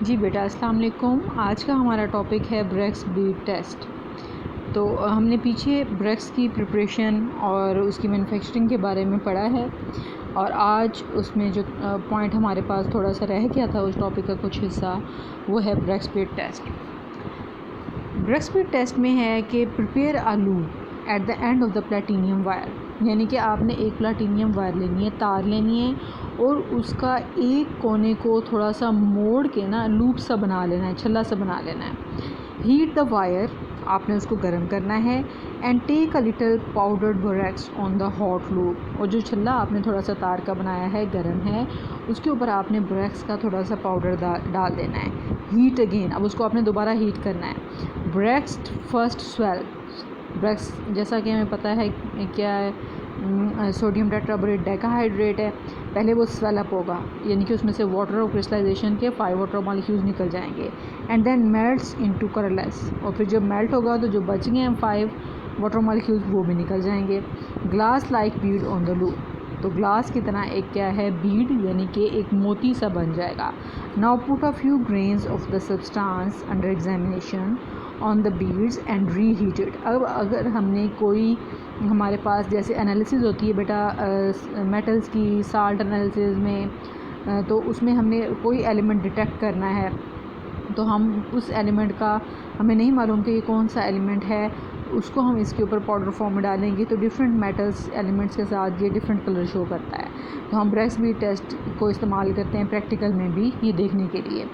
जी बेटा, अस्सलाम वालेकुम। आज का हमारा टॉपिक है ब्रेक्स बीट टेस्ट। तो हमने पीछे ब्रेक्स की प्रिपरेशन और उसकी मैन्युफैक्चरिंग के बारे में पढ़ा है, और आज उसमें जो पॉइंट हमारे पास थोड़ा सा रह गया था उस टॉपिक का कुछ हिस्सा, वो है borax bead test. Borax bead test में है कि prepare a loop at the end of the platinum wire, यानी कि आपने एक प्लेटिनियम वायर लेनी है, तार लेनी है, और उसका एक कोने को थोड़ा सा मोड़ के ना लूप सा बना लेना है, छल्ला सा बना लेना है। हीट द वायर, आपने उसको गर्म करना है, and take a little powdered borax on the hot loop, और जो छल्ला आपने थोड़ा सा तार का बनाया है, गर्म है, उसके ऊपर आपने बोरेक्स का थोड़ा सा पाउडर डाल देना है। हीट अगेन, अब उसको आपने दोबारा हीट करना है। ब्रेक्स फर्स्ट स्वेल, ब्रेक्स जैसा कि हमें पता है क्या है, सोडियम टेट्राबोरेट डेकाहाइड्रेट है। पहले वो स्वेल अप होगा, यानी कि उसमें से वाटर और क्रिस्टलाइजेशन के 5 वाटर मॉलिक्यूल्स निकल जाएंगे, and then melts into colourless, और फिर जब मेल्ट होगा तो जो बच गए हैं 5 वाटर मॉलिक्यूल्स वो भी निकल जाएंगे। Glass like Beed on the loop, तो ग्लास की तरह एक क्या है, बीड, यानी कि एक मोती सा बन जाएगा। Now put a few grains of the substance under examination on the beads and री हीटेड। अब अगर हमने कोई, हमारे पास जैसे एनालिसिस होती है बेटा मेटल्स की, साल्ट एनालिसिस में, तो उसमें हमने कोई एलिमेंट डिटेक्ट करना है, तो हम उस एलिमेंट का, हमें नहीं मालूम कि ये कौन सा एलिमेंट है, उसको हम इसके ऊपर पाउडर फॉर्म में डालेंगे तो डिफरेंट मेटल्स एलिमेंट्स के साथ ये डिफरेंट कलर शो करता है। तो हम ब्रेक्स बीट टेस्ट को इस्तेमाल करते हैं प्रैक्टिकल में भी ये देखने के लिए।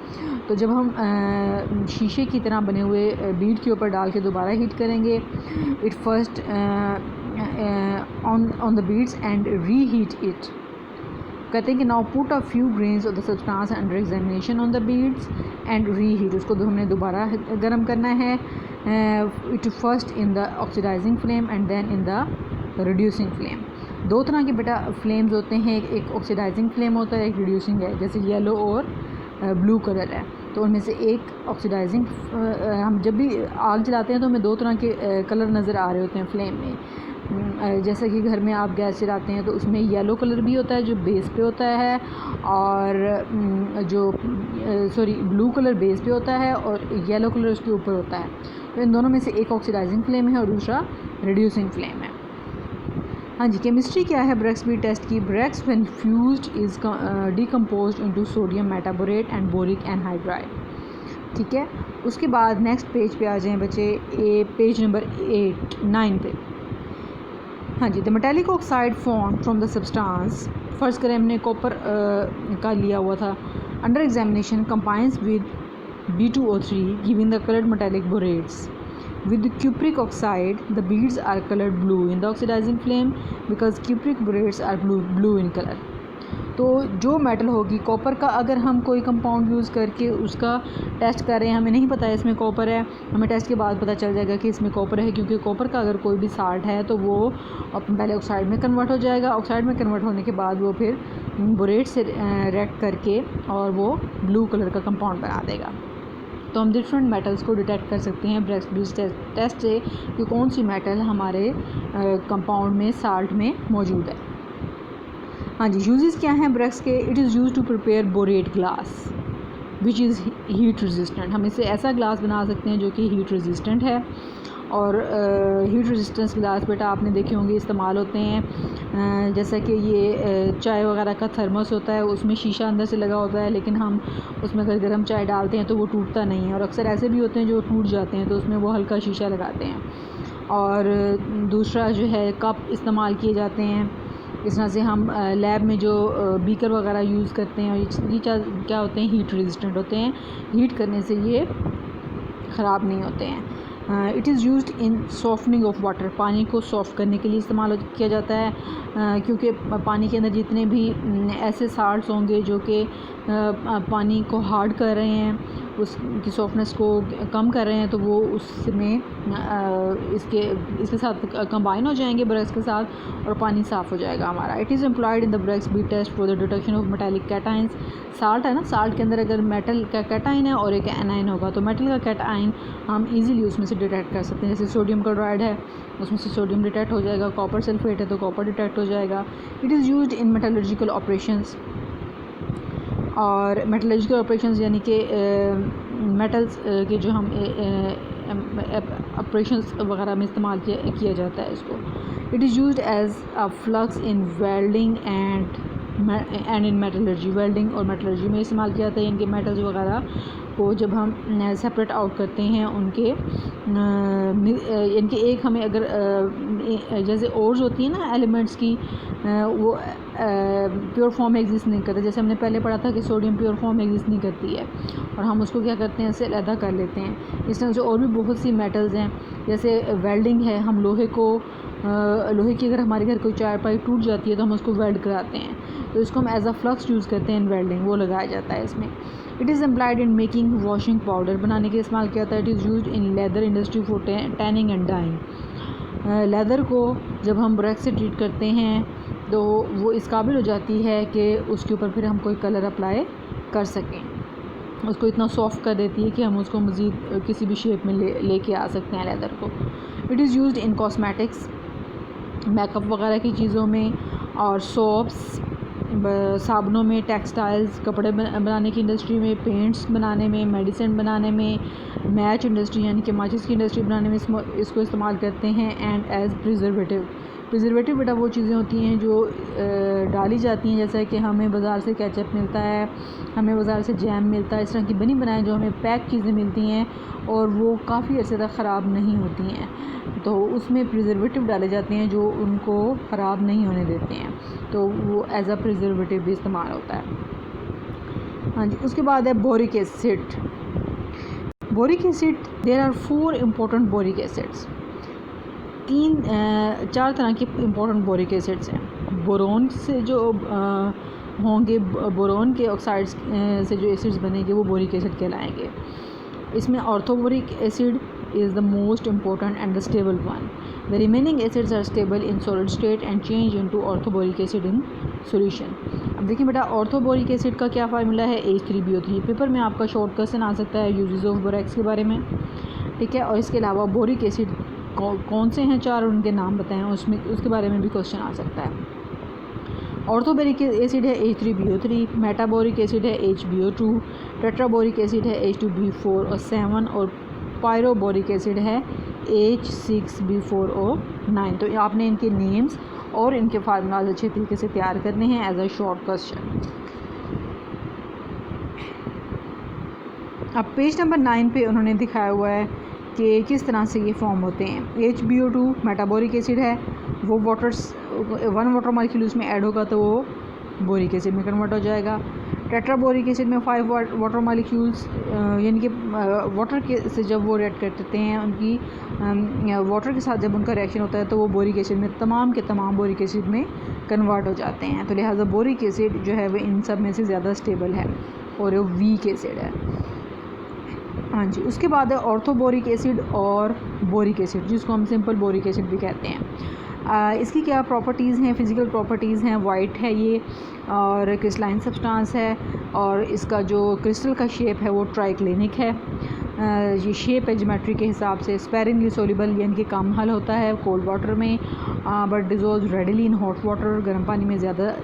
तो जब हम शीशे की तरह बने हुए बीड के ऊपर डाल के दोबारा हीट करेंगे, it first on the beads and reheat it. कहते हैं कि now put a few grains of the substance under examination on the beads and reheat, उसको हमने दोबारा गर्म करना है, it first in the oxidising flame and then in the reducing flame. दो तरह के बेटा फ्लेम्स होते हैं, एक ऑक्सीडाइजिंग फ्लेम होता है, एक रिड्यूसिंग है, जैसे येलो और ब्लू कलर है। तो उनमें से एक ऑक्सीडाइजिंग, हम जब भी आग जलाते हैं तो हमें दो तरह के कलर नज़र आ रहे होते हैं फ्लेम में। जैसे कि घर में आप गैस चलाते हैं तो उसमें येलो कलर भी होता है जो बेस पे होता है, और ब्लू कलर बेस पे होता है और येलो कलर उसके ऊपर होता है। तो इन दोनों में से एक ऑक्सीडाइजिंग फ्लेम है और दूसरा रिड्यूसिंग फ्लेम है। हाँ जी, केमिस्ट्री क्या है ब्रेक्स बीट टेस्ट की? Borax when fused is decomposed into sodium metaborate and boric anhydride. ठीक है, उसके बाद नेक्स्ट पेज पे आ जाएं बच्चे, पेज नंबर 9 पे। हाँ जी, the metallic oxide form from the substance, first करें हमने कॉपर का लिया हुआ था, under examination combines with B2O3 giving the coloured metallic borates with cupric oxide. The beads are colored blue in the oxidizing flame because cupric borates are blue in color. तो जो metal होगी copper का, अगर हम कोई compound use करके उसका test कर रहे हैं, हमें नहीं पता है इसमें कॉपर है, हमें टेस्ट के बाद पता चल जाएगा कि इसमें कॉपर है, क्योंकि कॉपर का अगर कोई भी साल्ट है तो वो पहले ऑक्साइड में कन्वर्ट हो जाएगा, ऑक्साइड में कन्वर्ट होने के बाद वो फिर बोरेट से रिएक्ट करके और वो ब्लू कलर का कंपाउंड बना देगा। तो हम डिफरेंट मेटल्स को डिटेक्ट कर सकते हैं ब्रेक्स बीट टेस्ट से कि कौन सी मेटल हमारे कंपाउंड में, साल्ट में मौजूद है। हाँ जी, यूजेस क्या हैं ब्रेक्स के? It is use to prepare borate glass which is heat resistant. हम इससे ऐसा ग्लास बना सकते हैं जो कि हीट रेजिस्टेंट है, और हीट रेजिस्टेंस ग्लास बेटा आपने देखे होंगे इस्तेमाल होते हैं, जैसा कि ये चाय वगैरह का थर्मस होता है, उसमें शीशा अंदर से लगा होता है, लेकिन हम उसमें अगर गर्म चाय डालते हैं तो वो टूटता नहीं है, और अक्सर ऐसे भी होते हैं जो टूट जाते हैं, तो उसमें वो हल्का शीशा लगाते हैं। और दूसरा जो है कप इस्तेमाल किए जाते हैं, इस तरह से हम लैब में जो बीकर वगैरह यूज़ करते हैं, और ये क्या होते हैं, हीट रेजिस्टेंट होते हैं, हीट करने से ये ख़राब नहीं होते हैं। It is used in softening of water, पानी को सॉफ्ट करने के लिए इस्तेमाल किया जाता है, क्योंकि पानी के अंदर जितने भी ऐसे साल्ट्स होंगे जो कि पानी को हार्ड कर रहे हैं, उसकी सॉफ्टनेस को कम कर रहे हैं, तो वो उसमें इसके साथ कंबाइन हो जाएंगे ब्रेक्स के साथ, और पानी साफ़ हो जाएगा हमारा। It is employed in the borax bead test for the detection of metallic cations. Salt है ना, साल्ट के अंदर अगर मेटल का कैटाइन है और एक एनाइन होगा, तो मेटल का कैटाइन हम इजीली उसमें से डिटेक्ट कर सकते हैं। जैसे सोडियम क्लोराइड है, उसमें से सोडियम डिटेक्ट हो जाएगा, कॉपर सल्फेट है तो कॉपर डिटेक्ट हो जाएगा। It is used in metallurgical operations, और मेटलर्जिकल ऑपरेशंस यानी कि मेटल्स के जो हम ऑपरेशंस वगैरह में इस्तेमाल किया जाता है इसको। It is used as a flux in welding and in metallurgy. Welding और मेटलर्जी में इस्तेमाल किया जाता है। इनके मेटल्स वगैरह को जब हम सेपरेट आउट करते हैं उनके इनके एक हमें अगर जैसे ओर्स होती है ना एलिमेंट्स की, वो प्योर फॉर्म में एग्जिस्ट नहीं करते। जैसे हमने पहले पढ़ा था कि सोडियम प्योर फॉर्म में एग्जिस्ट नहीं करती है और हम उसको क्या करते हैं, इससे अलग कर लेते हैं। इस तरह से और भी बहुत सी मेटल्स हैं, जैसे वेल्डिंग है। हम लोहे की अगर हमारे घर कोई चारपाई टूट जाती है तो हम उसको वेल्ड कराते हैं, तो इसको हम एज अ फ्लक्स यूज़ करते हैं इन वेल्डिंग, वो लगाया जाता है इसमें। It is employed in making washing powder बनाने के इस्तेमाल किया जाता है। It is used in leather industry for tanning and dyeing. Leather को जब हम बोरेक्स से ट्रीट करते हैं तो वो इस काबिल हो जाती है कि उसके ऊपर फिर हम कोई कलर अप्लाई कर सकें। उसको इतना सॉफ्ट कर देती है कि हम उसको मज़ीद किसी भी शेप में लेके आ सकते हैं लेदर को। It is used in cosmetics, makeup वगैरह की चीज़ों में, और सोप्स, साबुनों में, टेक्सटाइल्स कपड़े बनाने की इंडस्ट्री में, पेंट्स बनाने में, मेडिसिन बनाने में, मैच इंडस्ट्री यानी कि माचिस की इंडस्ट्री बनाने में इसको इस्तेमाल करते हैं। एंड एज प्रिजर्वेटिव बेटा वो चीज़ें होती हैं जो डाली जाती हैं, जैसा कि हमें बाज़ार से केचप मिलता है, हमें बाज़ार से जैम मिलता है, इस तरह की बनी बनाई जो हमें पैक चीज़ें मिलती हैं और वो काफ़ी अर्से तक ख़राब नहीं होती हैं, तो उसमें प्रिजर्वेटिव डाले जाते हैं जो उनको ख़राब नहीं होने देते हैं, तो वो एज अ प्रिजर्वेटिव भी इस्तेमाल होता है। हाँ जी, उसके बाद है boric acid. There are 4 important boric acids. 4 तरह के इम्पोर्टेंट बोरिक एसिड्स हैं। बोरोन से जो होंगे, बोरोन के ऑक्साइड्स से जो एसिड्स बनेंगे वो बोरिक एसिड कहलाएंगे। इसमें orthoboric acid is the most important and the stable one. The remaining acids are stable in solid state and change into orthoboric acid in solution. अब देखिए बेटा, ऑर्थोबोरिक एसिड का क्या फार्मूला है, H3BO3। पेपर में आपका शॉर्ट क्वेश्चन आ सकता है यूजेस ऑफ बोरेक्स के बारे में, ठीक है। और इसके अलावा बोरिक एसिड कौन से हैं 4 और उनके नाम बताएं, उसके बारे में भी क्वेश्चन आ सकता है। ऑर्थोबोरिक एसिड है H3BO3, मेटाबोरिक एसिड है HBO2, टेट्राबोरिक एसिड है H2B4 और 7 और पायरोबोरिक एसिड है H6B4O9। तो आपने इनके नेम्स और इनके फार्मूलाज अच्छे तरीके से तैयार करने हैं एज अ शॉर्ट क्वेश्चन। अब पेज नंबर 9 पे उन्होंने दिखाया हुआ है कि किस तरह से ये फॉर्म होते हैं। HBO2 मेटाबोरिक एसिड है, वो 1 वाटर मॉलिक्यूल उसमें ऐड होगा तो वो बोरिक एसिड में कन्वर्ट हो जाएगा। टेट्राबोरिक एसिड में 5 वाटर मॉलिक्यूल्स यानी कि वाटर के से जब वो रिएक्ट करते हैं, उनकी वाटर के साथ जब उनका रिएक्शन होता है तो वो बोरिक एसिड में तमाम के तमाम बोरिक एसिड में कन्वर्ट हो जाते हैं। तो लिहाजा बोरिक एसिड जो है वो इन सब में से ज़्यादा स्टेबल है और वो वीक एसिड है। हाँ जी, उसके बाद है ऑर्थोबोरिक एसिड और बोरिक एसिड, जिसको हम सिंपल बोरिक एसिड भी कहते हैं। इसकी क्या प्रॉपर्टीज़ हैं, फ़िज़िकल प्रॉपर्टीज़ हैं। वाइट है ये और क्रिस्टलाइन सब्सटेंस है और इसका जो क्रिस्टल का शेप है वो ट्राइक्लिनिक है। ये शेप है ज्योमेट्री के हिसाब से स्पेरिंगली सोल्यूबल यानी कि कम हल होता है कोल्ड वाटर में, but dissolve readily in hot water, गर्म पानी में ज़्यादा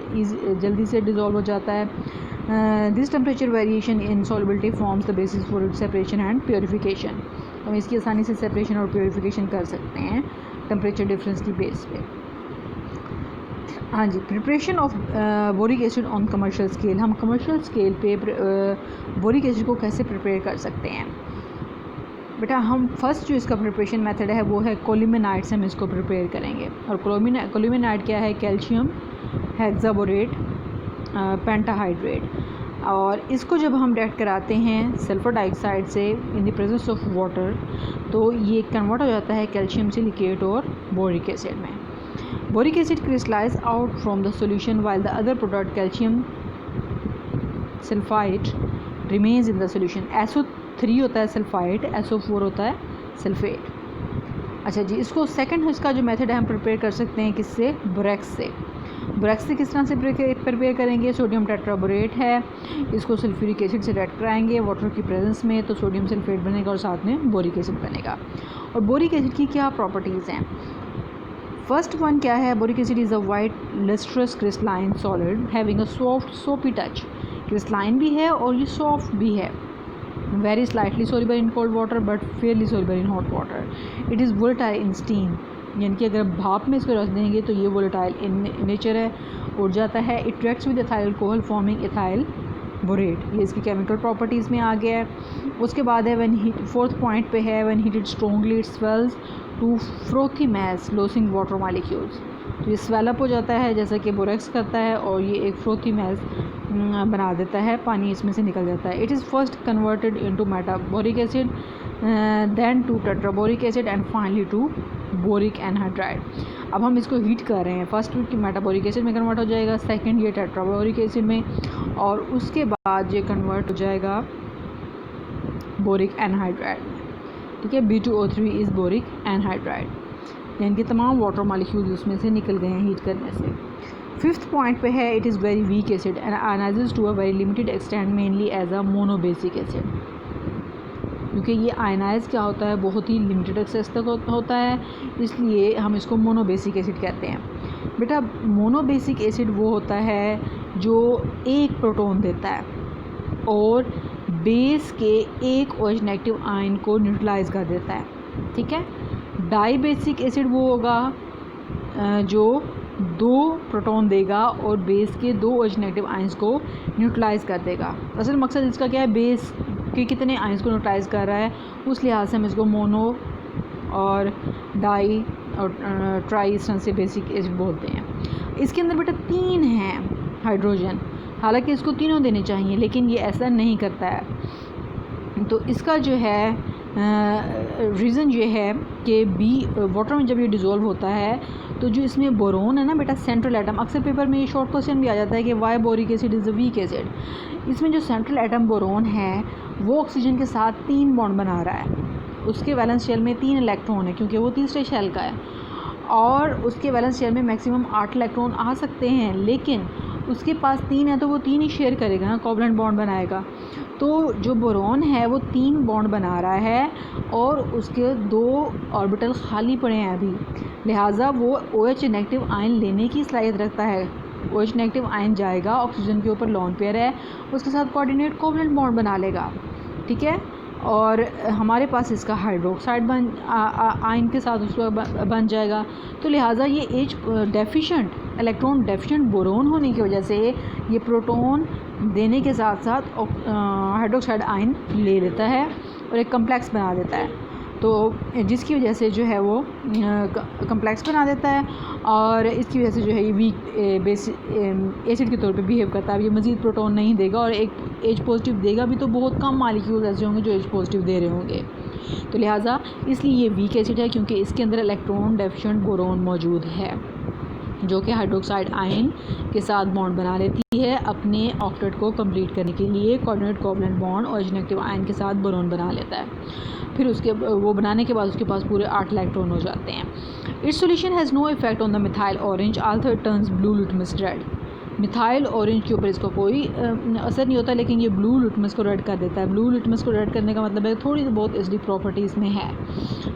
जल्दी से डिज़ोल्व हो जाता है। This temperature variation in solubility forms the basis for its separation and purification. हम इसकी आसानी से सेपरेशन और प्योरीफिकेशन कर सकते हैं टेम्परेचर डिफरेंस की बेस पे। हाँ जी, preparation of boric acid on commercial scale. हम कमर्शियल स्केल पे बोरिक एसिड को कैसे प्रिपेयर कर सकते हैं बेटा। हम फर्स्ट जो इसका प्रिपरेशन मेथड है वो है कोल्यूमेनाइड से हम इसको प्रिपेयर करेंगे। और कोल्यूमेनाइड क्या है, कैल्शियम हेक्साबोरेट पेंटाहाइड्रेट, और इसको जब हम रिएक्ट कराते हैं सल्फर डाइऑक्साइड से इन द प्रेजेंस ऑफ वाटर तो ये कन्वर्ट हो जाता है कैल्शियम सिलिकेट और बोरिक एसिड में। Boric acid crystallise out from the solution while the other product calcium sulphide remains in the solution. SO3 होता है सल्फाइड, SO4 होता है सल्फेट। अच्छा जी, इसको सेकंड इसका जो मेथड है हम प्रिपेयर कर सकते हैं किससे, बोरेक्स से। बोरेक्स से किस तरह से प्रिपेयर करेंगे, सोडियम टेट्राबोरेट है, इसको सल्फ्यूरिक एसिड से रिएक्ट कराएंगे वाटर की प्रेजेंस में तो सोडियम सल्फेट बनेगा और साथ में बोरिक एसिड बनेगा। और बोरिक एसिड की क्या प्रॉपर्टीज़ हैं, फर्स्ट वन क्या है, boric acid is a white lustrous crystalline solid having a soft सोपी टच। क्रिस्टलाइन भी है और ये सॉफ्ट भी है, very slightly soluble in cold water but Fairlie soluble in hot water. It is volatile in steam, यानी कि अगर भाप में इसको रख देंगे तो ये वोलेटाइल इन नेचर है, उड़ जाता है। It reacts with ethyl alcohol forming ethyl borate, ये इसकी केमिकल प्रॉपर्टीज़ में आ गया है। उसके बाद है व्हेन हीट, फोर्थ पॉइंट पे है when heated strongly it swells to frothy mass losing water molecules, तो ये स्वेलअप हो जाता है जैसा कि बोरेक्स करता है और ये एक फ्रोथी मैस बना देता है, पानी इसमें से निकल जाता है। It is first converted into metaboric acid then to tetraboric acid and finally to boric anhydride. अब हम इसको हीट कर रहे हैं, फर्स्ट मेटाबोरिक एसिड में कन्वर्ट हो जाएगा, सेकंड ये टेट्राबोरिक एसिड में, और उसके बाद ये कन्वर्ट हो जाएगा बोरिक एनहाइड्राइड में, ठीक है। B2O3 इज़ बोरिक एनहाइड्राइड, यानी कि तमाम वाटर मॉलिक्यूल्स उसमें से निकल गए हैं हीट करने से। फिफ्थ पॉइंट पे है it is very weak acid and ionises to a very limited extent mainly as a monobasic acid, क्योंकि ये आयनाइज क्या होता है, बहुत ही लिमिटेड एक्सेस तक होता है, इसलिए हम इसको मोनोबेसिक एसिड कहते हैं। बेटा मोनोबेसिक एसिड वो होता है जो एक प्रोटॉन देता है और बेस के एक OH नेगेटिव आयन को न्यूट्रलाइज कर देता है, ठीक है। डाई बेसिक एसिड वो होगा जो 2 प्रोटॉन देगा और बेस के 2 OH नेगेटिव आयंस को न्यूट्रलाइज कर देगा। असल मकसद इसका क्या है, बेस के कितने आयंस को न्यूट्रलाइज कर रहा है, उस लिहाज से हम इसको मोनो और डाई और ट्राई इस तरह से बेसिक एसिड बोलते हैं। इसके अंदर बेटा 3 हैं हाइड्रोजन, हालांकि इसको तीनों देने चाहिए लेकिन ये ऐसा नहीं करता है। तो इसका जो है रीज़न ये है कि वाटर में जब ये डिज़ोल्व होता है तो जो इसमें बोरोन है ना बेटा, सेंट्रल एटम, अक्सर पेपर में ये शॉर्ट क्वेश्चन भी आ जाता है कि why boric acid is a weak acid. इसमें जो सेंट्रल एटम बोरोन है वो ऑक्सीजन के साथ 3 बॉन्ड बना रहा है, उसके वैलेंस शेल में 3 इलेक्ट्रॉन है क्योंकि वो तीसरे शेल का है, और उसके वैलेंस शेल में मैक्सिमम 8 इलेक्ट्रॉन आ सकते हैं, लेकिन उसके पास 3 है तो वो 3 ही शेयर करेगा ना, कोवलेंट बॉन्ड बनाएगा। तो जो बोरॉन है वो 3 बॉन्ड बना रहा है और उसके 2 ऑर्बिटल खाली पड़े हैं अभी, लिहाजा वो OH नेगेटिव आयन लेने की सलाहियत रखता है। OH नेगेटिव आयन जाएगा, ऑक्सीजन के ऊपर लॉन पेयर है, उसके साथ कोऑर्डिनेट कोवलेंट बॉन्ड बना लेगा, ठीक है। और हमारे पास इसका हाइड्रोक्साइड आयन के साथ उसका बन जाएगा। तो लिहाजा ये H deficient, electron deficient boron होने की वजह से ये प्रोटॉन देने के साथ साथ हाइड्रोक्साइड आयन ले लेता है और एक कम्प्लेक्स बना देता है, तो जिसकी वजह से जो है वो कम्प्लेक्स बना देता है और इसकी वजह से जो है ये वीक बेस एसिड के तौर पे बिहेव करता है। ये मज़ीद प्रोटॉन नहीं देगा और एक H पॉजिटिव देगा भी तो बहुत कम मॉलिक्यूल्स ऐसे होंगे जो H पॉजिटिव दे रहे होंगे, तो लिहाजा इसलिए ये वीक एसिड है क्योंकि इसके अंदर इलेक्ट्रॉन डेफिशिएंट बोरोन मौजूद है जो कि हाइड्रोक्साइड आयन के साथ बॉन्ड बना लेती है अपने ऑक्टेट को कंप्लीट करने के लिए। Coordinate covalent bond OH negative ion के साथ बोरोन बना लेता है, फिर उसके वो बनाने के बाद उसके पास पूरे 8 इलेक्ट्रॉन हो जाते हैं। Its solution has no effect on the methyl orange also it turns blue litmus red. Methyl orange के ऊपर इसको कोई असर नहीं होता, लेकिन ये ब्लू लिटमस को रेड कर देता है। ब्लू लिटमस को रेड करने का मतलब है थोड़ी बहुत एसिडिक प्रॉपर्टी इसमें है,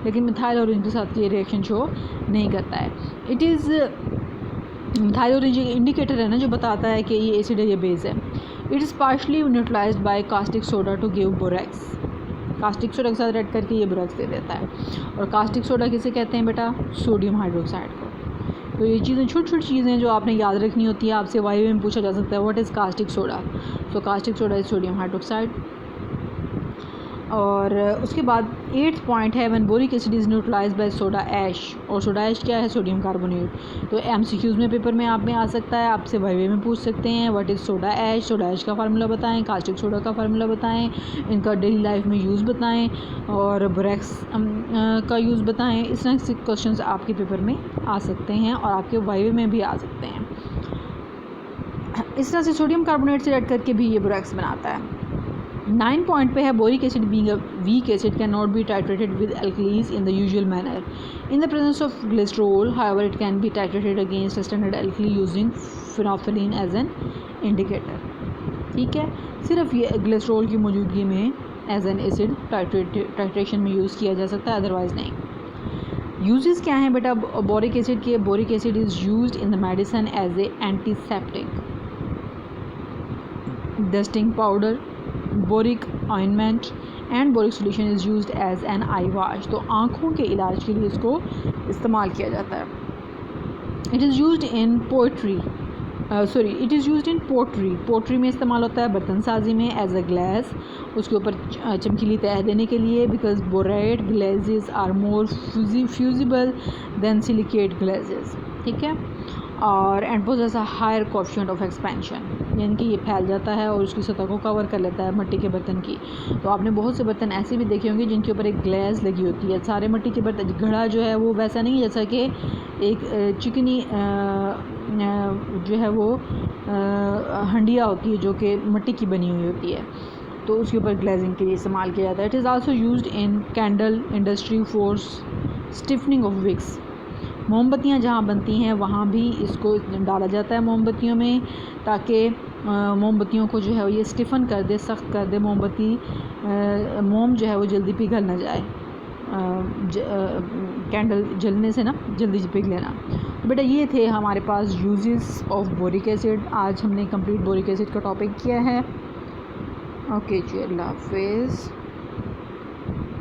लेकिन मिथाइल ऑरेंज के साथ ये रिएक्शन शो नहीं करता है। इट इज़ मिथाइल ऑरेंज एक इंडिकेटर है ना जो बताता है कि ये एसिड है, ये बेस है। It is partially neutralised by caustic soda to give borax. Caustic soda के साथ रेड करके ये बोरेक्स दे देता है। और कास्टिक सोडा किसे कहते हैं बेटा? सोडियम हाइड्रोक्साइड को। तो ये चीज़ें छोटी छोटी चीज़ें जो आपने याद रखनी होती है, आपसे वाई में पूछा जा सकता है what is caustic soda. So caustic soda is sodium hydroxide. और उसके बाद 8th पॉइंट है when boric acid is neutralised by soda ash. और सोडा ऐश क्या है? Sodium carbonate. तो MCQs में पेपर में आप में आ सकता है, आपसे वाई में पूछ सकते हैं what is soda ash. Soda ash का फार्मूला बताएं, कास्टिक सोडा का फार्मूला बताएं, इनका डेली लाइफ में यूज़ बताएं और बोरेक्स का यूज़ बताएं। इस तरह से क्वेश्चंस आपके पेपर में आ सकते हैं और आपके वाई में भी आ सकते हैं। इस तरह से सोडियम कार्बोनेट से रेड करके भी ये बोरेक्स बनाता है। 9 पॉइंट पे है boric acid being a weak acid can not be titrated with alkalis in the usual manner in the presence of glycerol. However it can be titrated against standard alkali using phenolphthalein as an indicator. ठीक है, सिर्फ ये glycerol की मौजूदगी में as an acid titration में use किया जा सकता है, अदरवाइज नहीं। यूजेस क्या हैं बेटा बोरिक एसिड के? Boric acid is used in the medicine as a antiseptic. Dusting powder, boric ointment and boric solution is used as an eye wash. तो आँखों के इलाज के लिए इसको इस्तेमाल किया जाता है। It is used in pottery pottery में इस्तेमाल होता है, बर्तन साजी में, एज अ ग्लास, उसके ऊपर चमकीली तह देने के लिए, because boride glazes are more fusible than silicate glazes, ठीक है। और and possess a higher coefficient of expansion, यानी कि ये फैल जाता है और उसकी सतह को कवर कर लेता है मट्टी के बर्तन की। तो आपने बहुत से बर्तन ऐसे भी देखे होंगे जिनके ऊपर एक ग्लेज लगी होती है। सारे मट्टी के बर्तन, घड़ा जो है वो वैसा नहीं जैसा कि एक चिकनी जो है वो हंडिया होती है जो कि मट्टी की बनी हुई होती है, तो उसके ऊपर ग्लेजिंग के लिए इस्तेमाल किया जाता है। It is also used in candle industry for stiffening of wicks. मोमबत्तियाँ जहाँ बनती हैं वहाँ भी इसको डाला जाता है मोमबत्तियों में, ताकि मोमबत्तियों को जो है ये स्टिफ़न कर दे, सख्त कर दे। मोमबत्ती मोम जो है वो जल्दी पिघल ना जाए, कैंडल जलने से ना जल्दी पिघले ना। तो बेटा ये थे हमारे पास यूजेस ऑफ बोरिक एसिड। आज हमने कंप्लीट बोरिक एसिड का टॉपिक किया है। ओके जी, अल्लाह हाफिज़।